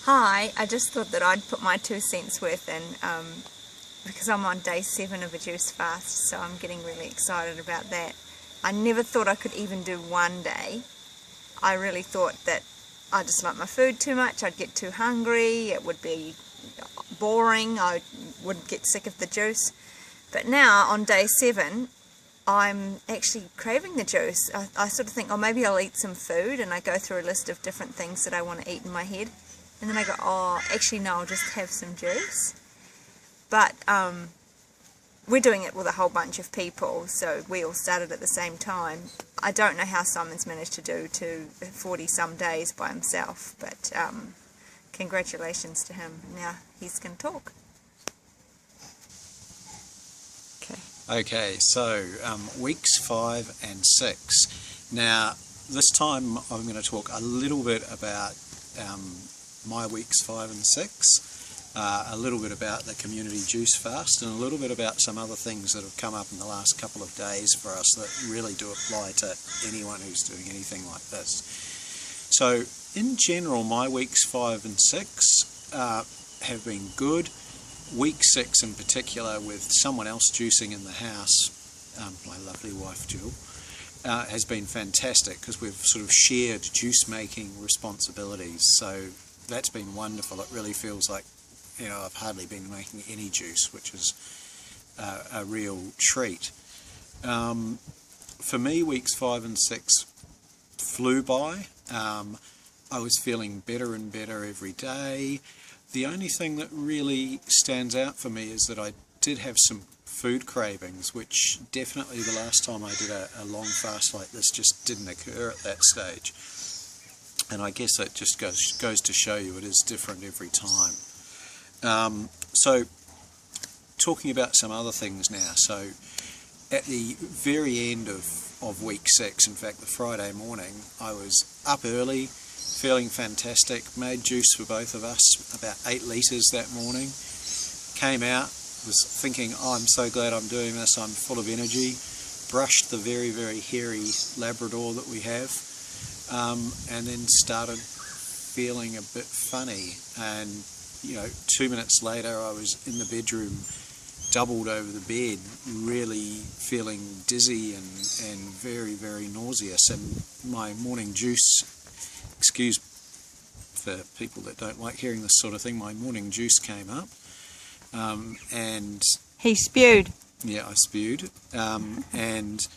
Hi, I just thought that I'd put my 2 cents worth in because I'm on day 7 of a juice fast, so I'm getting really excited about that. I never thought I could even do one day. I really thought that I just like my food too much, I'd get too hungry, it would be boring, I would get sick of the juice. But now on day 7, I'm actually craving the juice. I sort of think, oh, maybe I'll eat some food, and I go through a list of different things that I want to eat in my head. And then I go, oh, actually no, I'll just have some juice. But we're doing it with a whole bunch of people, so we all started at the same time. I don't know how Simon's managed to do to 40-some days by himself, but congratulations to him. Now he's going to talk. Okay, so weeks 5 and 6. Now, this time I'm going to talk a little bit about my weeks 5 and 6, a little bit about the community juice fast, and a little bit about some other things that have come up in the last couple of days for us that really do apply to anyone who's doing anything like this. So, in general, my weeks 5 and 6 have been good. Week 6 in particular, with someone else juicing in the house, my lovely wife Jill, has been fantastic because we've sort of shared juice making responsibilities, so that's been wonderful. It really feels like, you know, I've hardly been making any juice, which is a real treat. For me, weeks 5 and 6 flew by. I was feeling better and better every day. The only thing that really stands out for me is that I did have some food cravings, which definitely the last time I did a long fast like this just didn't occur at that stage. And I guess that just goes to show you it is different every time. So, talking about some other things now. So, at the very end of week 6, in fact the Friday morning, I was up early, feeling fantastic, made juice for both of us, about 8 litres that morning. Came out, was thinking, oh, I'm so glad I'm doing this, I'm full of energy. Brushed the very, very hairy Labrador that we have, and then started feeling a bit funny. And, you know, 2 minutes later I was in the bedroom, doubled over the bed, really feeling dizzy and very, very nauseous. And my morning juice, excuse for people that don't like hearing this sort of thing, my morning juice came up, and He spewed. yeah, I spewed, and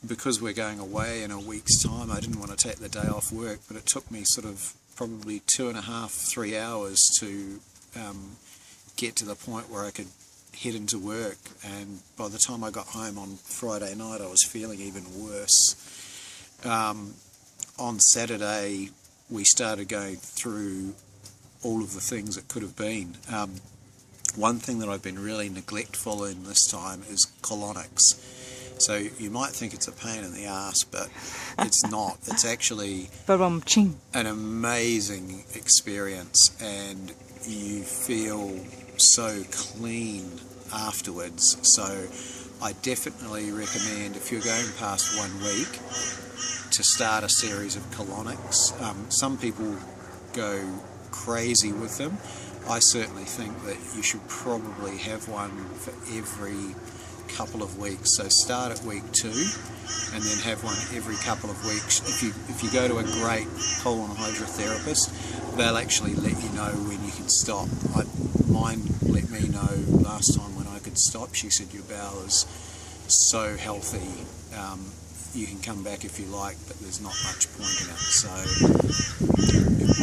because we're going away in a week's time, I didn't want to take the day off work, but it took me sort of probably 2.5, 3 hours to get to the point where I could head into work, and by the time I got home on Friday night I was feeling even worse. On Saturday we started going through all of the things it could have been. One thing that I've been really neglectful in this time is colonics. So you might think it's a pain in the ass, but it's not. It's actually an amazing experience, and you feel so clean afterwards. So I definitely recommend, if you're going past 1 week, to start a series of colonics. Some people go crazy with them. I certainly think that you should probably have one for every couple of weeks. So start at week 2 and then have one every couple of weeks. If you go to a great colon hydrotherapist, they'll actually let you know when you can stop. Mine let me know last time when I could stop. She said, your bowel is so healthy, you can come back if you like, but there's not much point in it. So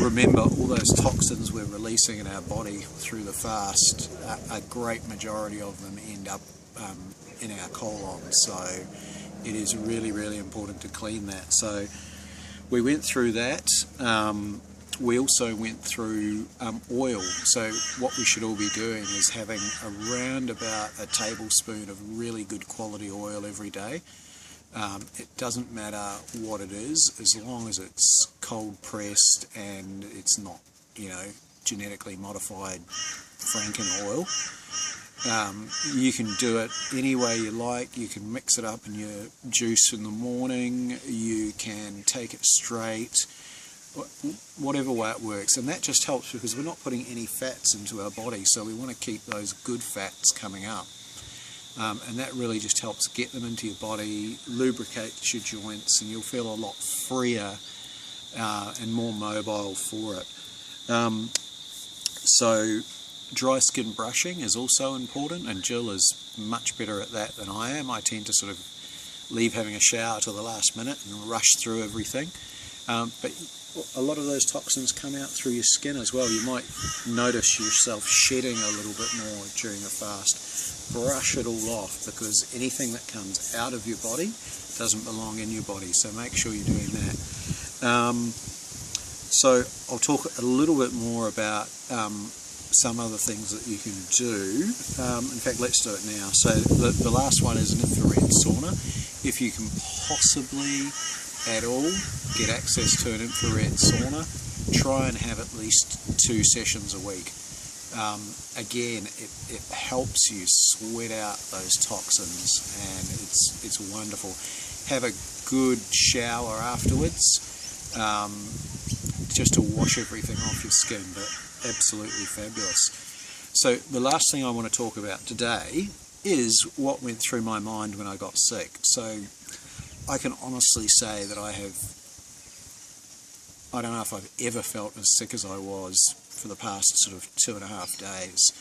remember, all those toxins we're releasing in our body through the fast, a great majority of them end up in our colon, so it is really, really important to clean that. So we went through that. We also went through oil. So what we should all be doing is having around about a tablespoon of really good quality oil every day. It doesn't matter what it is, as long as it's cold pressed and it's not, you know, genetically modified Franken oil. You can do it any way you like. You can mix it up in your juice in the morning. You can take it straight. whatever way it works, and that just helps because we're not putting any fats into our body, so we want to keep those good fats coming up, and that really just helps get them into your body, lubricates your joints, and you'll feel a lot freer and more mobile for it. So dry skin brushing is also important, and Jill is much better at that than I am. I tend to sort of leave having a shower till the last minute and rush through everything, but a lot of those toxins come out through your skin as well. You might notice yourself shedding a little bit more during a fast. Brush it all off, because anything that comes out of your body doesn't belong in your body, so make sure you're doing that. So I'll talk a little bit more about some other things that you can do. In fact, let's do it now. So the last one is an infrared sauna. If you can possibly at all get access to an infrared sauna, try and have at least 2 sessions a week. Again, it helps you sweat out those toxins, and it's wonderful. Have a good shower afterwards, just to wash everything off your skin, but absolutely fabulous. So the last thing I want to talk about today is what went through my mind when I got sick. So I can honestly say that I don't know if I've ever felt as sick as I was for the past sort of 2.5 days.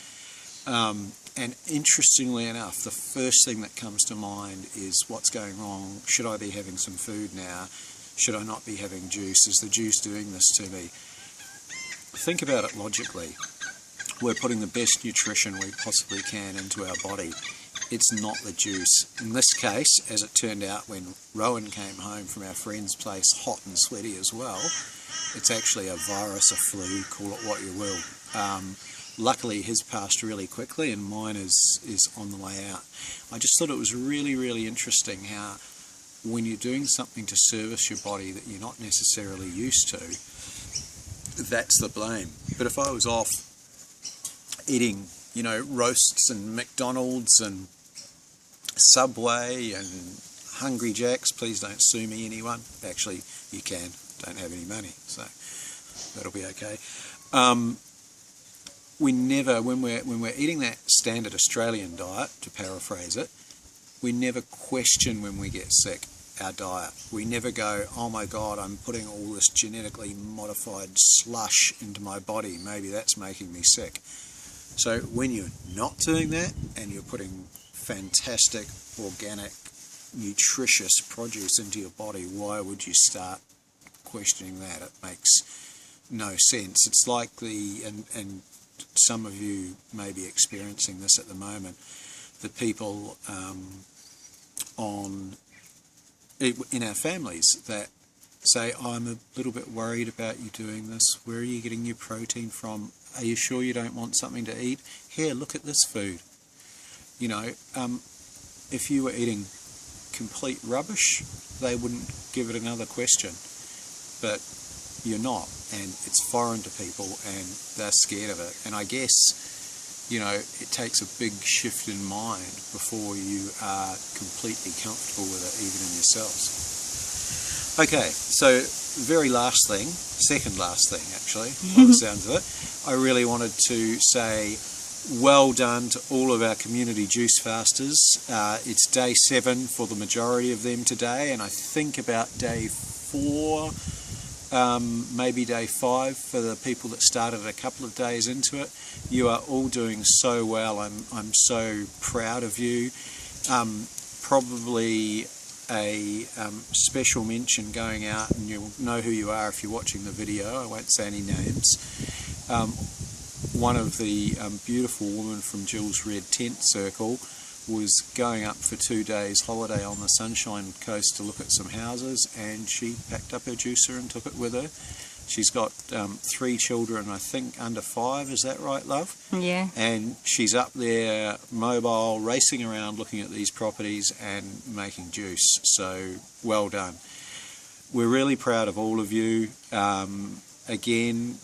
And interestingly enough, the first thing that comes to mind is what's going wrong. Should I be having some food now? Should I not be having juice? Is the juice doing this to me? Think about it logically. We're putting the best nutrition we possibly can into our body. It's not the juice. In this case, as it turned out when Rowan came home from our friend's place, hot and sweaty as well, it's actually a virus, a flu, call it what you will. Luckily his passed really quickly, and mine is on the way out. I just thought it was really, really interesting how when you're doing something to service your body that you're not necessarily used to, that's the blame. But if I was off eating, roasts and McDonald's and Subway and Hungry Jack's, please don't sue me, anyone. Actually, you can. Don't have any money, so that'll be okay. We never, when we're eating that standard Australian diet, to paraphrase it, we never question when we get sick our diet. We never go, oh my God, I'm putting all this genetically modified slush into my body, maybe that's making me sick. So when you're not doing that and you're putting fantastic, organic, nutritious produce into your body, why would you start questioning that? It makes no sense. It's like and some of you may be experiencing this at the moment, the people in our families that say, I'm a little bit worried about you doing this. Where are you getting your protein from? Are you sure you don't want something to eat? Here, look at this food. If you were eating complete rubbish, they wouldn't give it another question. But you're not, and it's foreign to people, and they're scared of it. And I guess, it takes a big shift in mind before you are completely comfortable with it, even in yourselves. Okay, so very last thing, second last thing actually, by the sounds of it, I really wanted to say well done to all of our community juice fasters. It's day 7 for the majority of them today, and I think about day 4, maybe day 5 for the people that started a couple of days into it. You are all doing so well. I'm so proud of you. Probably a special mention going out, and you'll know who you are if you're watching the video. I won't say any names. One of the beautiful women from Jill's Red Tent Circle was going up for 2 days holiday on the Sunshine Coast to look at some houses, and she packed up her juicer and took it with her. She's got 3 children, I think under 5, is that right, love? Yeah. And she's up there mobile, racing around looking at these properties and making juice, so well done. We're really proud of all of you. Again,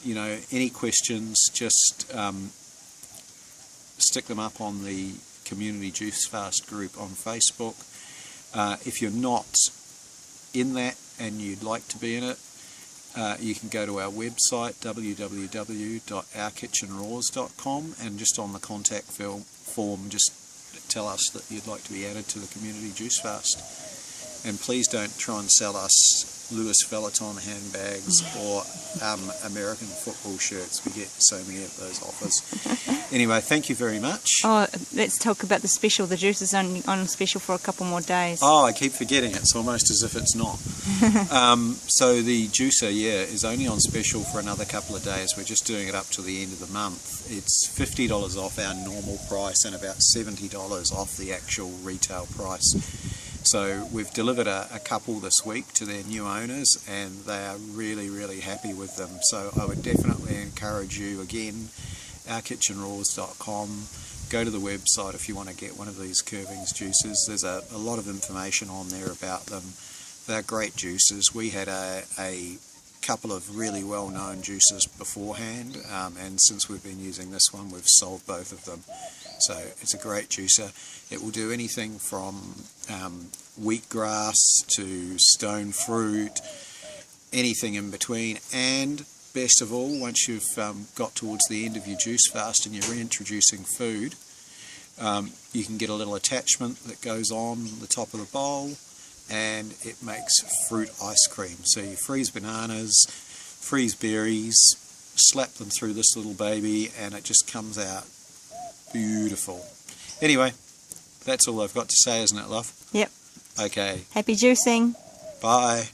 any questions, just stick them up on the Community Juice Fast group on Facebook. If you're not in that and you'd like to be in it, you can go to our website www.ourkitchenraws.com, and just on the contact form just tell us that you'd like to be added to the community juice fast. And please don't try and sell us Louis Vuitton handbags or American football shirts. We get so many of those offers. Anyway, thank you very much. Oh, let's talk about the special. The juice is on special for a couple more days. Oh, I keep forgetting. It's almost as if it's not. So the juicer, is only on special for another couple of days. We're just doing it up to the end of the month. It's $50 off our normal price and about $70 off the actual retail price. So we've delivered a couple this week to their new owners, and they are really, really happy with them. So I would definitely encourage you, again, ourkitchenraws.com. Go to the website if you want to get one of these Curvings juices. There's a lot of information on there about them. They're great juices. We had a couple of really well-known juices beforehand, and since we've been using this one, we've sold both of them. So it's a great juicer. It will do anything from wheatgrass to stone fruit, anything in between. And best of all, once you've got towards the end of your juice fast and you're reintroducing food, you can get a little attachment that goes on the top of the bowl, and it makes fruit ice cream. So you freeze bananas, freeze berries, slap them through this little baby, and it just comes out beautiful. Anyway, that's all I've got to say, isn't it, love? Yep. Okay. Happy juicing. Bye.